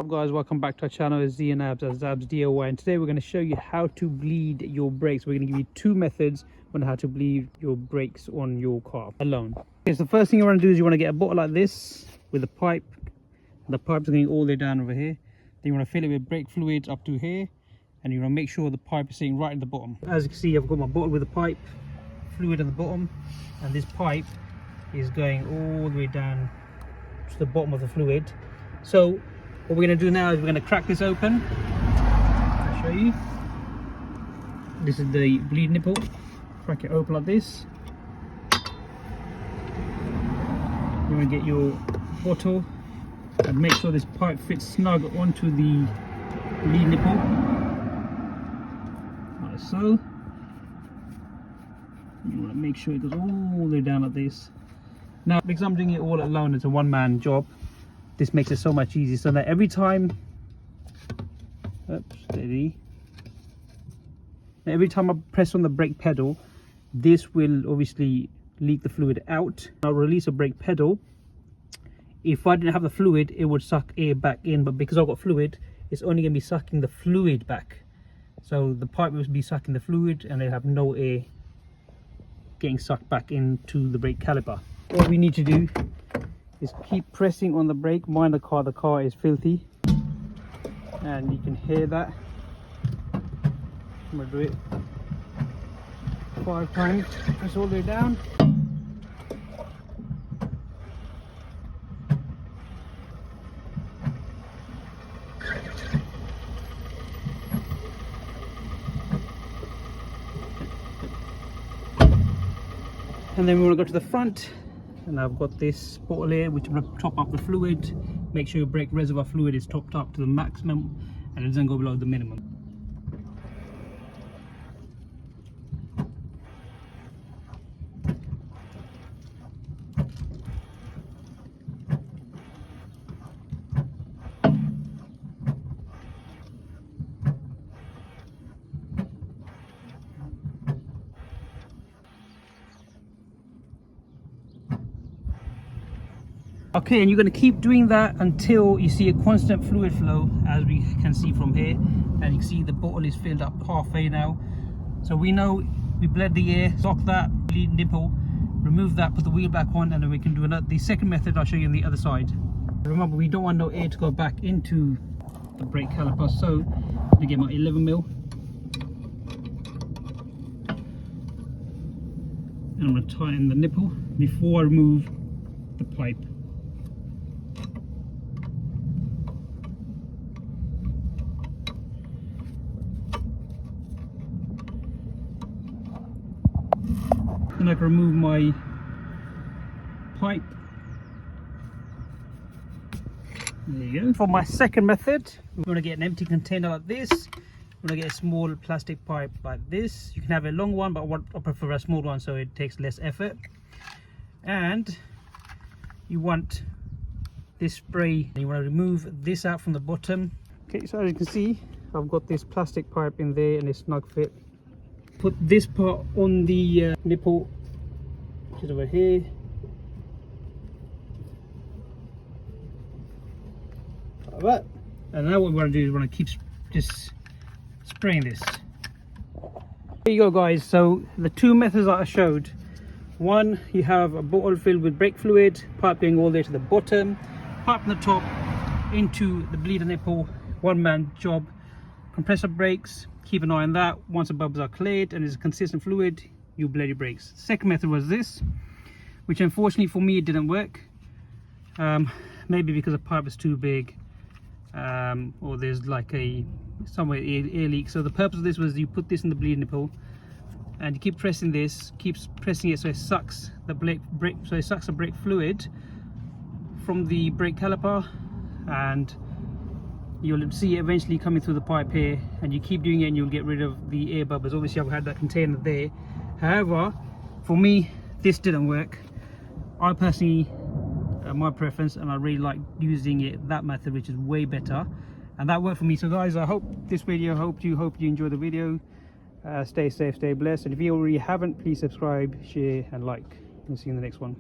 Up guys, welcome back to our channel. It's Z and Abs as Abs DIY, and today we're going to show you how to bleed your brakes. We're going to give you two methods on how to bleed your brakes on your car alone. Okay, so the first thing you want to do is you want to get a bottle like this with a pipe. The pipe's going all the way down over here. Then you want to fill it with brake fluids up to here, and you want to make sure the pipe is sitting right at the bottom. As you can see, I've got my bottle with a pipe, fluid at the bottom, and this pipe is going all the way down to the bottom of the fluid. So what we're going to do now is we're going to crack this open. I'll show you. This is the bleed nipple. Crack it open like this. You want to get your bottle and make sure this pipe fits snug onto the bleed nipple, like so. You want to make sure it goes all the way down like this. Now, because I'm doing it all alone, it's a one-man job. This makes it so much easier, so that every time, steady. Every time I press on the brake pedal, this will obviously leak the fluid out. I'll release a brake pedal. If I didn't have the fluid, it would suck air back in, but because I've got fluid, it's only going to be sucking the fluid back. So the pipe will be sucking the fluid, and it'll have no air getting sucked back into the brake caliper. What we need to do is keep pressing on the brake. Mind the car is filthy, and you can hear that. I'm going to do it 5 times, press all the way down. And then we want to go to the front, and I've got this bottle here which I'm going to top up the fluid. Make sure your brake reservoir fluid is topped up to the maximum and it doesn't go below the minimum. Okay, and you're going to keep doing that until you see a constant fluid flow, as we can see from here. And you can see the bottle is filled up halfway now. So we know we bled the air, lock that bleed nipple, remove that, put the wheel back on, and then we can do another. The second method I'll show you on the other side. Remember, we don't want no air to go back into the brake caliper, so I'm going to get my 11mm. And I'm going to tighten the nipple before I remove the pipe. Then I can remove my pipe. There you go. For my second method, we're going to get an empty container like this. We're going to get a small plastic pipe like this. You can have a long one, but I prefer a small one so it takes less effort. And you want this spray, and you want to remove this out from the bottom. Okay, so as you can see, I've got this plastic pipe in there and it's snug fit. Put this part on the nipple, which is over here. Like that. And now what we want to do is we want to keep just spraying this. There you go guys, so the two methods that I showed. One, you have a bottle filled with brake fluid, pipe going all the way to the bottom, pipe on the top into the bleeder nipple, one-man job. Compressor brakes, keep an eye on that. Once the bubbles are cleared and there's a consistent fluid, you bled your brakes. Second method was this, which unfortunately for me it didn't work. Maybe because the pipe is too big, or there's like somewhere air leak. So the purpose of this was you put this in the bleed nipple and you keep pressing this, keeps pressing it so it sucks the brake fluid from the brake caliper, and you'll see it eventually coming through the pipe here, and you keep doing it and you'll get rid of the air bubbles. Obviously I've had that container there. However, for me this didn't work. I personally, my preference, and I really like using it that method, which is way better, and that worked for me. So guys, I hope this video hope you enjoyed the video. Stay safe, stay blessed, and if you already haven't, please subscribe, share and like. We'll see you in the next one.